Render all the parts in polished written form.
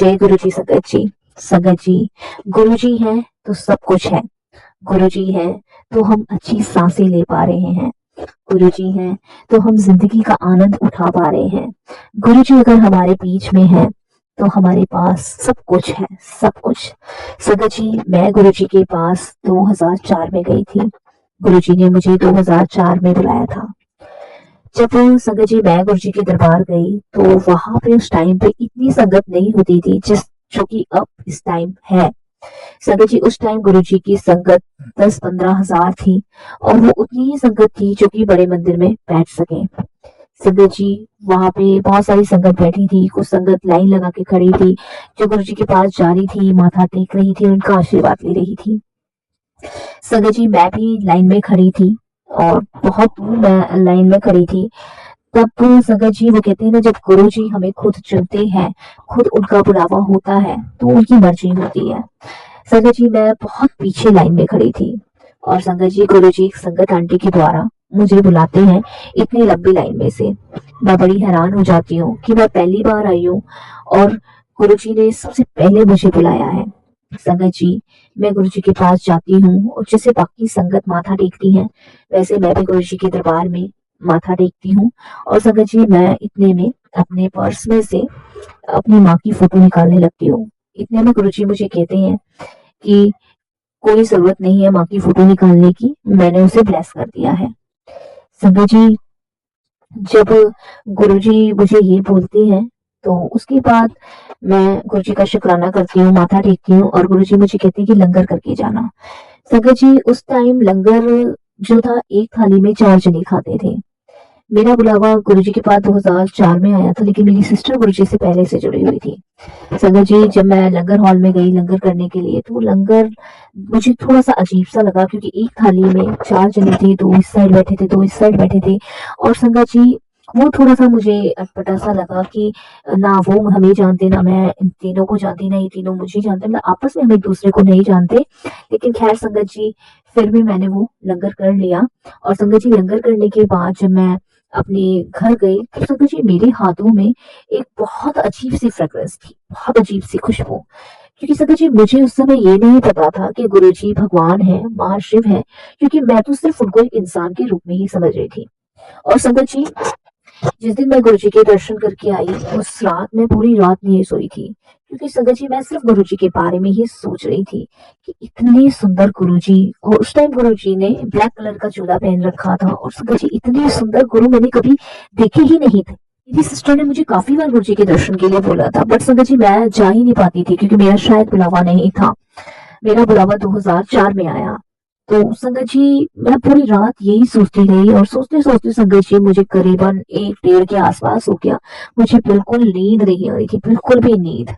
जय गुरु जी संगत जी। संगत जी, गुरु जी हैं तो सब कुछ है। गुरु जी हैं तो हम अच्छी सांसें ले पा रहे हैं। गुरु जी हैं तो हम जिंदगी का आनंद उठा पा रहे हैं। गुरु जी अगर हमारे बीच में है तो हमारे पास सब कुछ है, सब कुछ। संगत जी, मैं गुरु जी के पास 2004 में गई थी। गुरु जी ने मुझे 2004 में बुलाया था। जब संगत जी मैं गुरु जी के दरबार गई तो वहां पे उस टाइम पे इतनी संगत नहीं होती थी जिस जो कि अब इस टाइम है। संगत जी, उस टाइम गुरु जी की संगत 10-15 हजार थी और वो उतनी ही संगत थी जो कि बड़े मंदिर में बैठ सके। संगत जी, वहां पे बहुत सारी संगत बैठी थी, कुछ संगत लाइन लगा के खड़ी थी जो गुरु जी के पास जा रही थी, माथा टेक रही थी, उनका आशीर्वाद ले रही थी। संगत जी, मैं भी लाइन में खड़ी थी और बहुत दूर मैं लाइन में खड़ी थी। तब संगत जी, वो कहते हैं ना, जब गुरु जी हमें खुद चुनते हैं, खुद उनका बुलावा होता है तो उनकी मर्जी होती है। संगत जी, मैं बहुत पीछे लाइन में खड़ी थी और संगत जी, गुरु जी संगत आंटी के द्वारा मुझे बुलाते हैं इतनी लंबी लाइन में से। मैं बड़ी हैरान हो जाती हूँ कि मैं पहली बार आई हूँ और गुरु जी ने सबसे पहले मुझे बुलाया है। संगत जी, मैं गुरु जी के पास जाती हूँ और जैसे बाकी संगत माथा टेकती हैं वैसे मैं भी गुरु जी के दरबार में माथा टेकती हूँ। और संगत जी, मैं इतने में अपने पर्स में से अपनी माँ की फोटो निकालने लगती हूँ। इतने में गुरु जी मुझे कहते हैं कि कोई जरूरत नहीं है माँ की फोटो निकालने की, मैंने उसे ब्लेस कर दिया है। संगत जी, जब गुरुजी मुझे ये बोलते हैं तो उसके बाद मैं गुरुजी का शुक्राना करती हूँ, माथा टेकती हूँ और गुरुजी मुझे कहते हैं कि लंगर करके जाना। संगत जी, उस टाइम लंगर जो था एक थाली में 4 जने खाते थे। मेरा बुलावा गुरुजी के पास 2004 में आया था, लेकिन मेरी सिस्टर गुरुजी से पहले से जुड़ी हुई थी। संगत जी, जब मैं लंगर हॉल में गई लंगर करने के लिए तो लंगर मुझे थोड़ा सा अजीब सा लगा क्योंकि एक थाली में 4 जने थे, 2 इस साइड बैठे थे, 2 इस साइड बैठे थे। और संगत जी, वो थोड़ा सा मुझे अटपटा सा लगा कि ना वो हमें जानते ना मैं इन तीनों को जानती, ना ये तीनों मुझे जानते, मतलब आपस में हम एक दूसरे को नहीं जानते। लेकिन खैर संगत जी, फिर भी मैंने वो लंगर कर लिया। और संगत जी, लंगर करने के बाद जब मैं अपने घर गई तो संगत जी, मेरे हाथों में एक बहुत अजीब सी फ्रेग्रेंस थी, बहुत अजीब सी खुशबू। क्योंकि संगत जी, मुझे उस समय ये नहीं पता था कि गुरुजी भगवान है, महाशिव है, क्योंकि मैं तो सिर्फ उनको एक इंसान के रूप में ही समझ रही थी। और संगत जी, जिस दिन मैं गुरुजी के दर्शन करके आई उस रात मैं पूरी रात नहीं सोई थी, क्योंकि संगत जी, मैं सिर्फ गुरुजी के बारे में ही सोच रही थी कि इतने सुंदर गुरुजी। और उस टाइम गुरुजी ने ब्लैक कलर का चोला पहन रखा था और संगत जी, इतने सुंदर गुरु मैंने कभी देखे ही नहीं थे। मेरी सिस्टर ने मुझे काफी बार गुरुजी के दर्शन के लिए बोला था, बट संगत जी, मैं जा ही नहीं पाती थी क्योंकि मेरा शायद बुलावा नहीं था। मेरा बुलावा 2004 में आया। तो संगत जी, मैं पूरी रात यही सोचती रही और सोचते सोचते संगत जी, मुझे करीबन 1-1.5 के आसपास हो गया। मुझे बिल्कुल नींद नहीं आ रही थी, बिल्कुल भी नींद।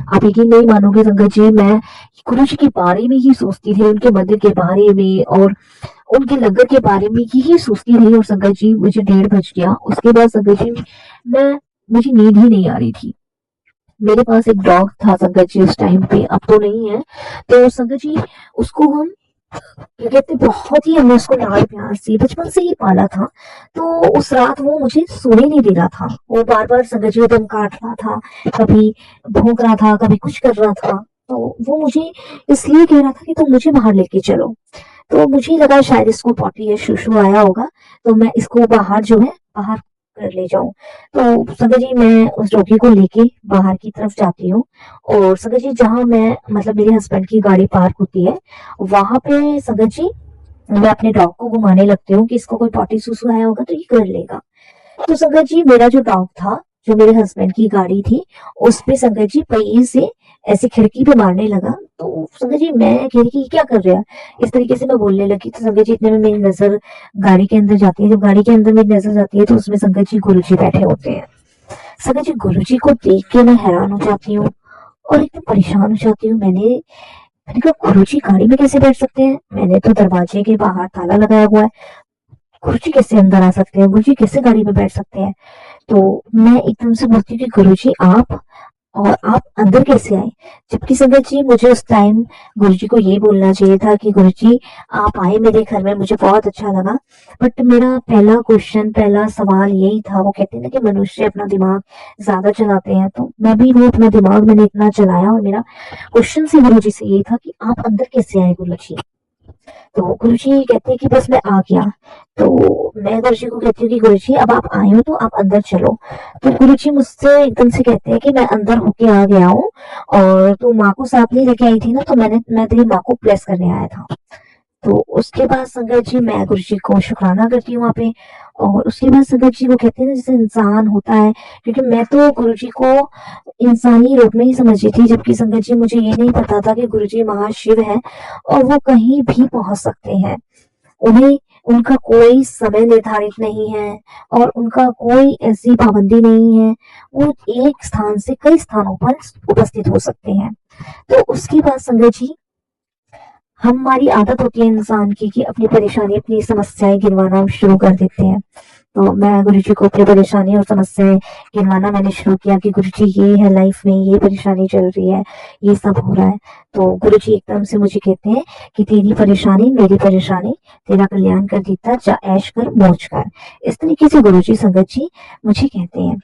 आप यकीन नहीं मानोगे संगत जी, मैं गुरु जी के बारे में ही सोचती थी, उनके मंदिर के बारे में और उनके लंगर के बारे में यही सोचती रही। और संगत जी, मुझे 1:30 बज गया। उसके बाद संगत जी, मैं मुझे नींद ही नहीं आ रही थी। मेरे पास एक डॉग था संगत जी उस टाइम पे, अब तो नहीं है। तो संगत जी, उसको हम क्या कहते, बहुत ही हमने उसको लाड प्यार से बचपन से ही पाला था। तो उस रात वो मुझे सोने नहीं दे रहा था, वो बार बार संगत जी दम काट रहा था, कभी भौंक रहा था, कभी कुछ कर रहा था। तो वो मुझे इसलिए कह रहा था कि तुम मुझे बाहर लेके चलो। तो मुझे लगा शायद इसको पॉटी या शूशू आया होगा, तो मैं इसको बाहर जो है बाहर कर ले जाऊं। तो संगत जी, मैं उस डॉगी को लेके बाहर की तरफ जाती हूँ और संगत जी, जहाँ मैं मतलब मेरे हस्बैंड की गाड़ी पार्क होती है वहां पे संगत जी, मैं अपने डॉग को घुमाने लगती हूँ कि इसको कोई पॉटी सुसु आया होगा तो ये कर लेगा। तो संगत जी, मेरा जो डॉग था, जो मेरे हस्बैंड की गाड़ी थी, उस पे संगत जी पहिए से ऐसे खिड़की पे मारने लगा। तो संगत जी, मैं कह रही कि ये क्या कर रहा है, इस तरीके से मैं बोलने लगी। तो संगत जी, इतने में मेरी नजर गाड़ी के अंदर जाती है। जब गाड़ी के अंदर मेरी नजर जाती है तो उसमें संगत जी गुरु जी बैठे होते हैं। संगत जी, गुरु जी को देख के मैं हैरान हो जाती हूँ और एकदम परेशान हो जाती हूँ। मैंने कहा, गुरु जी गाड़ी में कैसे बैठ सकते हैं? मैंने तो दरवाजे के बाहर ताला लगाया हुआ है, गुरुजी कैसे अंदर आ सकते हैं, गुरुजी कैसे गाड़ी में बैठ सकते हैं? तो मैं एकदम से बोलती हूँ कि गुरुजी आप, और आप अंदर कैसे आए? जबकि संगत जी मुझे उस टाइम गुरुजी को ये बोलना चाहिए था कि गुरुजी आप आए मेरे घर में, मुझे बहुत अच्छा लगा। बट मेरा पहला सवाल यही था, वो कहते हैं ना कि मनुष्य अपना दिमाग ज्यादा चलाते हैं, तो मैं भी वो अपना दिमाग मैंने इतना चलाया और मेरा क्वेश्चन से गुरुजी से यही था कि आप अंदर कैसे आए गुरुजी? तो गुरुजी कहते हैं कि बस मैं आ गया। तो मैं गुरुजी को कहती हूँ कि गुरुजी अब आप आए हो तो आप अंदर चलो। तो गुरुजी मुझसे एकदम से कहते हैं कि मैं अंदर होके आ गया हूँ, और तू माँ को साथ नहीं लेके आई थी ना, तो मैं तेरी माँ को प्लेस करने आया था। तो उसके बाद संगत जी मैं गुरुजी को शुक्राना करती हूँ वहाँ पे। और उसके बाद संगत जी वो कहते हैं ना जैसे इंसान होता है, क्योंकि मैं तो गुरुजी को इंसानी रूप में ही समझी थी, जबकि संगत जी मुझे ये नहीं पता था कि गुरुजी महाशिव है और वो कहीं भी पहुंच सकते हैं। उन्हें उनका कोई समय निर्धारित नहीं है और उनका कोई ऐसी पाबंदी नहीं है, वो एक स्थान से कई स्थानों पर उपस्थित हो सकते हैं। तो उसके बाद संगत जी हमारी आदत होती है इंसान की कि अपनी परेशानी अपनी समस्याएं गिनवाना हम शुरू कर देते हैं। तो मैं गुरुजी को अपनी परेशानी और समस्याएं गिनवाना मैंने शुरू किया कि गुरुजी ये है लाइफ में, ये परेशानी चल रही है, ये सब हो रहा है। तो गुरुजी एकदम से मुझे कहते हैं कि तेरी परेशानी मेरी परेशानी, तेरा कल्याण कर देता, जा ऐश कर मौज कर। इस तरीके से गुरुजी संगत जी मुझे कहते हैं।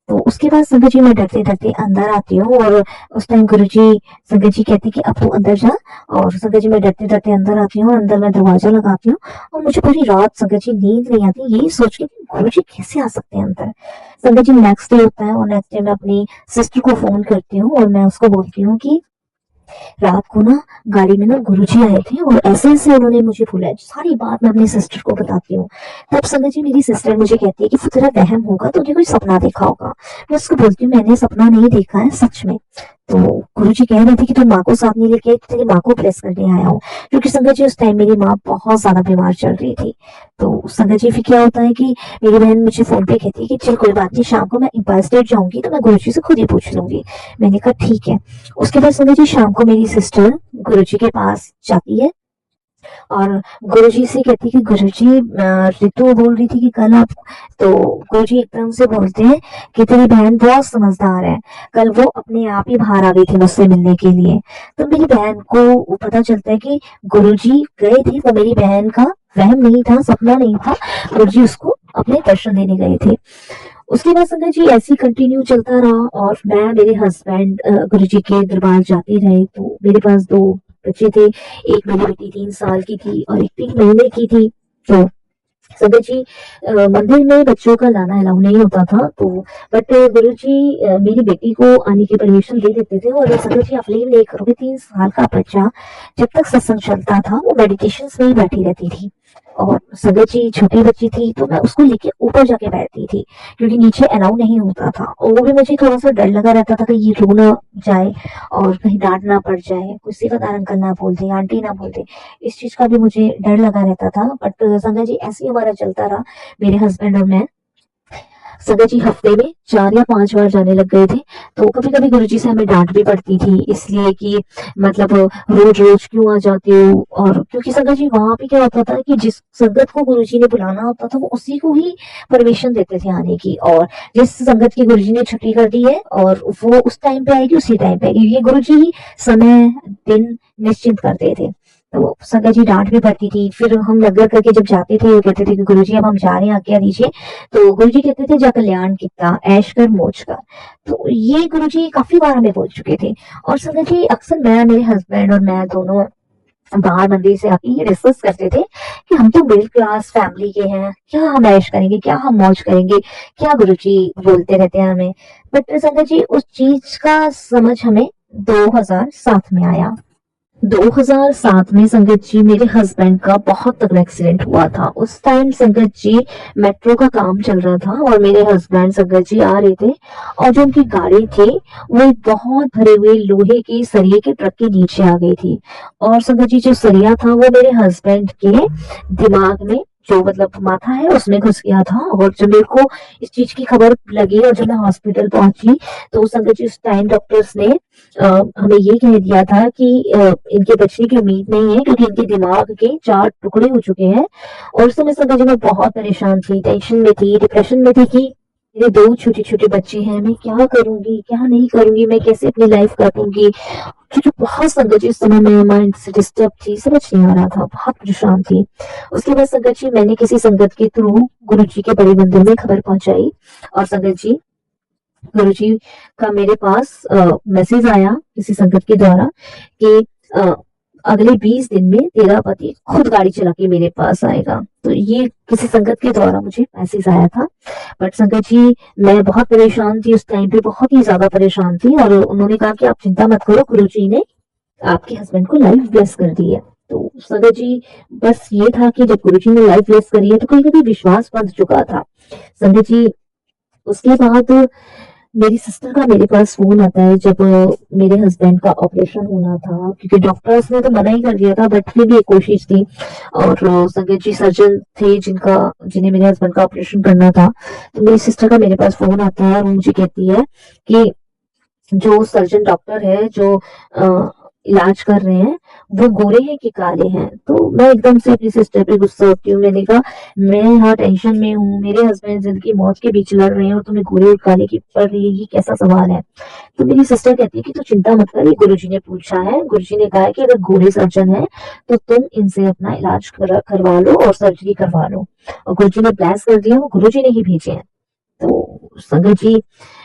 तो उसके बाद संगत जी मैं डरते डरते अंदर आती हूँ, और उस टाइम गुरुजी संगत जी कहती कि अब तू अंदर जा। और संगत जी मैं डरते डरते अंदर आती हूँ, अंदर मैं दरवाजा लगाती हूँ, और मुझे पूरी रात संगत जी नींद नहीं आती, यही सोच के कि गुरुजी कैसे आ सकते हैं अंदर। संगत जी नेक्स्ट डे होता है, और नेक्स्ट डे मैं अपनी सिस्टर को फोन करती हूँ और मैं उसको बोलती हूँ कि रात को ना गाड़ी में ना गुरुजी आए थे और ऐसे ऐसे उन्होंने मुझे बुलाया। सारी बात मैं अपनी सिस्टर को बताती हूँ। तब संगत जी मेरी सिस्टर मुझे कहती है कि वो तेरा वहम होगा, तूने कोई सपना देखा होगा। मैं उसको बोलती हूँ मैंने सपना नहीं देखा है, सच में। तो गुरुजी कह रहे थे कि तू माँ को साथ नहीं लेके आई, तेरी माँ को प्रेस करने आया हूँ, क्योंकि संगत जी उस टाइम मेरी माँ बहुत ज्यादा बीमार चल रही थी। तो संगत जी फिर क्या होता है कि मेरी बहन मुझे फोन पे कहती है कि चल कोई बात नहीं, शाम को मैं एम्पायर स्टेट जाऊंगी तो मैं गुरुजी से खुद ही पूछ लूंगी। मैंने कहा ठीक है। उसके बाद संगत जी शाम को मेरी सिस्टर गुरुजी के पास जाती है और गुरुजी से कहती कि गुरुजी रितु बोल रही थी कि कल आप, तो गुरुजी एकदम से बोलते हैं कि तेरी बहन बहुत समझदार है, कल वो अपने आप ही बाहर आ गई थी मुझसे मिलने के लिए। तो मेरी बहन को पता चलता है कि गुरुजी गए थे, वो मेरी बहन का वहम नहीं था, सपना नहीं था, गुरुजी उसको अपने दर्शन देने गए थे। उसके बाद संगत जी ऐसे ही कंटिन्यू चलता रहा, और मैं मेरे हस्बैंड गुरुजी के दरबार जाते रहे। तो मेरे पास दो बच्चे थे, एक मेरी बेटी 3 साल की थी और एक 3 महीने की थी। तो संगत जी मंदिर में बच्चों का लाना अलाउ नहीं होता था, तो बट गुरुजी मेरी बेटी को आने की परमिशन दे देते थे। और संगत जी आप बिलीव नहीं करोगे, 3 साल का बच्चा जब तक सत्संग चलता था वो मेडिटेशन में ही बैठी रहती थी। और संगत जी छोटी बच्ची थी, तो मैं उसको लेके ऊपर जाके बैठती थी, क्योंकि नीचे अलाउ नहीं होता था। और वो भी मुझे थोड़ा सा डर लगा रहता था कि ये रो ना जाए और कहीं डांट ना पड़ जाए, कोई सेवादार अंकल ना बोल दे, आंटी ना बोल दे, इस चीज का भी मुझे डर लगा रहता था। बट संगत जी ऐसे ही हमारा चलता रहा, मेरे हस्बैंड और मैं। संगत जी हफ्ते में 4 या 5 बार जाने लग गए थे। तो कभी कभी गुरुजी से हमें डांट भी पड़ती थी, इसलिए कि मतलब रोज रोज क्यों आ जाते हो। और क्योंकि संगत जी वहां पे क्या होता था कि जिस संगत को गुरुजी ने बुलाना होता था वो उसी को ही परमिशन देते थे आने की, और जिस संगत की गुरुजी ने छुट्टी कर दी है और वो उस टाइम पे आएगी उसी टाइम पे आएगी, ये गुरुजी ही समय दिन निश्चित करते थे। तो संगत जी डांट भी पड़ती थी। फिर हम नगर करके जब जाते थे वो कहते थे कि गुरुजी अब हम जा रहे हैं, आज्ञा दीजिए। तो गुरुजी कहते थे जा कल्याण कितना, ऐश कर मौज कर। तो ये गुरुजी काफी बार हमें बोल चुके थे। और संगत जी अक्सर मैं, मेरे हस्बैंड और मैं दोनों बाहर मंदिर से आके ये डिस्कस करते थे कि हम तो मिडिल क्लास फैमिली के हैं, क्या हम ऐश करेंगे, क्या हम मौज करेंगे, क्या गुरुजी बोलते रहते हैं हमें। बट संगत जी उस चीज का समझ हमें 2007 में आया। 2007 में संगत जी मेरे हस्बैंड का बहुत तगड़ा एक्सीडेंट हुआ था। उस टाइम संगत जी मेट्रो का काम चल रहा था और मेरे हस्बैंड संगत जी आ रहे थे, और जो उनकी गाड़ी थी वो एक बहुत भरे हुए लोहे के सरिये के ट्रक के नीचे आ गई थी। और संगत जी जो सरिया था वो मेरे हस्बैंड के दिमाग में, जो मतलब माथा है उसमें घुस गया था। और जब मेरे को इस चीज की खबर लगी और जब मैं हॉस्पिटल पहुंची, तो संगत जी उस टाइम डॉक्टर्स ने हमें ये कह दिया था कि इनके बचने की उम्मीद नहीं है, क्योंकि इनके दिमाग के 4 टुकड़े हो चुके हैं। और उस समय संगत जी मैं बहुत परेशान थी, टेंशन में थी, डिप्रेशन में थी कि मेरे 2 छोटे-छोटे बच्चे हैं, मैं क्या करूँगी, क्या नहीं करूँगी, मैं कैसे अपनी लाइफ काटूँगी? क्योंकि बहुत संगत जी उस समय मैं माइंड से डिस्टर्ब थी, समझ नहीं आ रहा था, बहुत परेशान थी। उसके बाद संगत जी मैंने किसी संगत के थ्रू गुरुजी के बड़े मंदिर में खबर पहुँचाई और संगत जी गुरुजी का मेरे पास मैसेज आया किसी संगत के द्वारा कि अ, अगले 20 दिन में तेरा पति खुद गाड़ी चला के मेरे पास आएगा। तो ये किसी संगत के द्वारा मुझे मैसेज आया था। बट संगत जी मैं बहुत परेशान थी उस टाइम पे, बहुत ही ज़्यादा परेशान थी और उन्होंने कहा कि आप चिंता मत करो, गुरुजी ने आपके हस्बैंड को लाइफ ब्लेस कर दी है। तो संगत जी बस ये था कि जब गुरुजी ने लाइफ ब्लेस करी है तो कहीं न कहीं विश्वास बंध चुका था। संगत जी उसके बाद मेरी सिस्टर का मेरे पास फ़ोन आता है जब मेरे हस्बैंड का ऑपरेशन होना था, क्योंकि डॉक्टर्स ने तो मना ही कर दिया था बट फिर भी एक कोशिश थी और संगत जी सर्जन थे जिन्हें मेरे हस्बैंड का ऑपरेशन करना था। तो मेरी सिस्टर का मेरे पास फ़ोन आता है और वो मुझे कहती है कि जो सर्जन डॉक्टर है जो इलाज कर रहे हैं वो गोरे हैं कि काले हैं। तो मैं एकदम से अपनी सिस्टर पे गुस्सा होती हूँ। मैंने कहा मैं यहाँ टेंशन में हूँ, मेरे हस्बैंड जिंदगी मौत के बीच लड़ रहे हैं और तुम्हें गोरे और काले की पड़ रही है, ये कैसा सवाल है? तो मेरी सिस्टर कहती है कि तू चिंता मत कर, ये गुरुजी ने पूछा है, गुरुजी ने कहा है कि अगर गोरे सर्जन है तो तुम इनसे अपना इलाज करवा लो और सर्जरी करवा लो। और गुरुजी ने ब्लेस कर दिया, वो गुरुजी ने ही भेजे हैं। तो संगत जी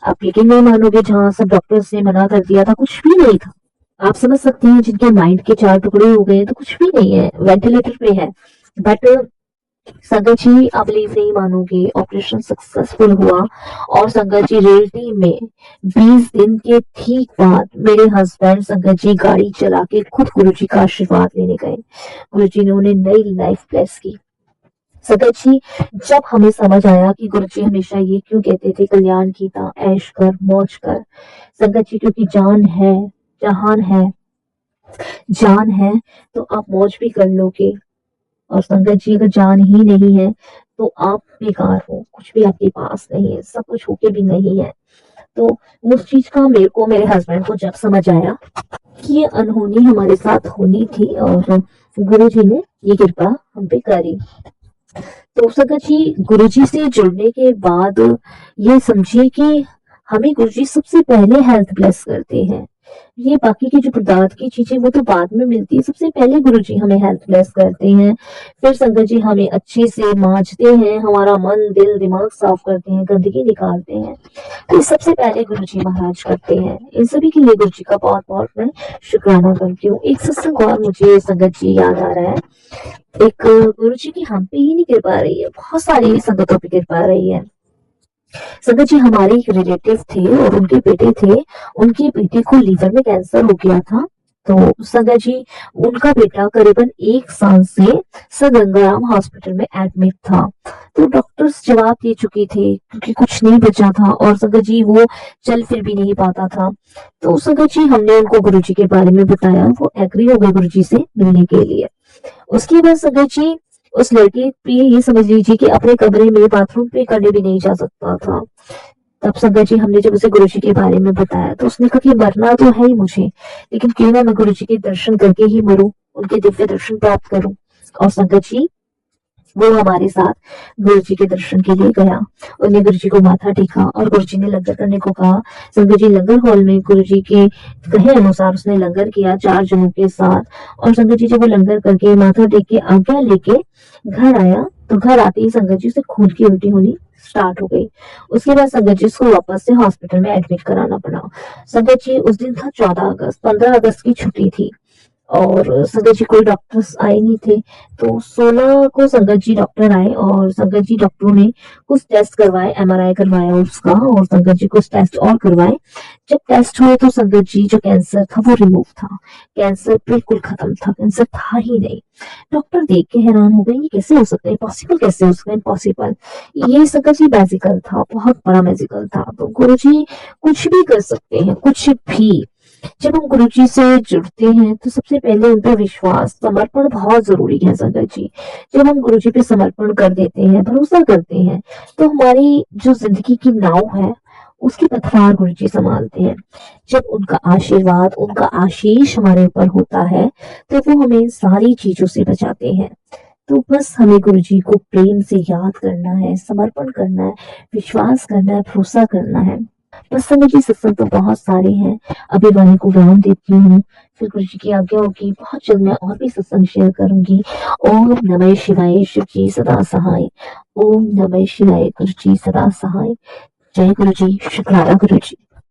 आप यकीन नहीं मानोगे, जहाँ सब डॉक्टर्स ने मना कर दिया था कुछ भी नहीं था। आप समझ सकते हैं जिनके माइंड के 4 टुकड़े हो गए हैं तो कुछ भी नहीं है, वेंटिलेटर पे है। बट संगत जी आप बिलीव नहीं मानोगे, ऑपरेशन सक्सेसफुल हुआ और संगत जी रियलिटी में 20 दिन के ठीक बाद मेरे हस्बैंड संगत जी गाड़ी चला के खुद गुरुजी का आशीर्वाद लेने गए। गुरुजी ने उन्हें नई लाइफ ब्लेस की। संगत जी जब हमें समझ आया कि गुरुजी हमेशा ये क्यों कहते थे कल्याण कीता, ऐश कर, मौज कर। संगत जी क्योंकि जहान है, जान है तो आप मौज भी कर लोगे और संगत जी अगर जान ही नहीं है तो आप बेकार हो, कुछ भी आपके पास नहीं है, सब कुछ होके भी नहीं है। तो उस चीज का मेरे को मेरे हस्बैंड को जब समझ आया कि ये अनहोनी हमारे साथ होनी थी और गुरु जी ने ये कृपा हम पे करी। तो संगत जी गुरुजी से जुड़ने के बाद ये समझिए कि हमें गुरुजी सबसे पहले हेल्थ ब्लेस करते हैं। ये बाकी की जो पदार्थ की चीजें वो तो बाद में मिलती है, सबसे पहले गुरुजी हमें हेल्थ ब्लेस करते हैं। फिर संगत जी हमें अच्छे से मांजते हैं, हमारा मन दिल दिमाग साफ करते हैं, गंदगी निकालते हैं। तो ये सबसे पहले गुरुजी महाराज करते हैं। इन सभी के लिए गुरुजी का बहुत बहुत मैं शुक्राना करती हूँ। एक सत्संग और मुझे संगत जी याद आ रहा है। एक गुरुजी की हम पे ही नहीं कृपा रही है, बहुत सारी संगतों पे कृपा रही है। संगत जी हमारे एक रिलेटिव थे और उनके बेटे थे, उनके बेटे को लीवर में कैंसर हो गया था। तो संगत जी उनका बेटा करीबन 1 साल से सर गंगाराम हॉस्पिटल में एडमिट था। तो डॉक्टर्स जवाब दे चुके थे क्योंकि कुछ नहीं बचा था और संगत जी वो चल फिर भी नहीं पाता था। तो संगत जी हमने उनको गुरुजी के बारे में बताया, वो एग्री हो गए गुरुजी से मिलने के लिए। उसके बाद संगत जी उस लड़के पे ये समझ लीजिए कि अपने कमरे में बाथरूम पे करने भी नहीं जा सकता था। तब संगत जी हमने जब उसे गुरुजी के बारे में बताया तो उसने कहा कि मरना तो है ही मुझे, लेकिन क्यों ना मैं गुरुजी के दर्शन करके ही मरूं, उनके दिव्य दर्शन प्राप्त करूं। और संगत जी वो हमारे साथ गुरुजी के दर्शन के लिए गया। उन्हें गुरुजी को माथा टेका और गुरुजी ने लंगर करने को कहा। संगत जी लंगर हॉल में गुरुजी के कहे अनुसार उसने लंगर किया 4 जनों के साथ। और संगत जी जब वो लंगर करके माथा टेक के आज्ञा लेके घर आया तो घर आते ही संगत जी से खून की उल्टी होनी स्टार्ट हो गई। उसके बाद संगत जी को वापस से हॉस्पिटल में एडमिट कराना पड़ा। संगत जी उस दिन था 14 अगस्त, 15 अगस्त की छुट्टी थी और संगत जी कोई डॉक्टर्स आए नहीं थे। तो 16 को संगत जी डॉक्टर आए और संगत जी डॉक्टरों ने कुछ टेस्ट करवाए, एमआरआई करवाया उसका और संगत जी कुछ टेस्ट और करवाए। जब टेस्ट हुए तो संगत जी जो कैंसर था वो रिमूव था, कैंसर बिल्कुल खत्म था, कैंसर था ही नहीं। डॉक्टर देख के हैरान हो गए, ये कैसे हो सकता है, पॉसिबल कैसे हो सकता है, इम्पॉसिबल। ये संगत जी मैजिकल था, बहुत बड़ा मैजिकल था। तो गुरु जी कुछ भी कर सकते हैं, कुछ भी। जब हम गुरुजी से जुड़ते हैं तो सबसे पहले उन पर विश्वास, समर्पण बहुत जरूरी है संगत जी। जब हम गुरुजी पे समर्पण कर देते हैं, भरोसा करते हैं, तो हमारी जो जिंदगी की नाव है उसकी पतवार गुरुजी संभालते हैं। जब उनका आशीर्वाद, उनका आशीष हमारे ऊपर होता है तो वो हमें सारी चीजों से बचाते हैं। तो बस हमें गुरु जी को प्रेम से याद करना है, समर्पण करना है, विश्वास करना है, भरोसा करना है। बस संगत जी सत्संग तो बहुत सारे हैं, अभी वाणी को विराम देती हूँ, फिर गुरु जी की आज्ञा होगी बहुत जल्द मैं और भी सत्संग शेयर करूंगी। ओम नमः शिवाय, शिव जी सदा सहाय। ओम नमः शिवाय, गुरु जी सदा सहाय। जय गुरु जी, शुक्राना गुरु जी।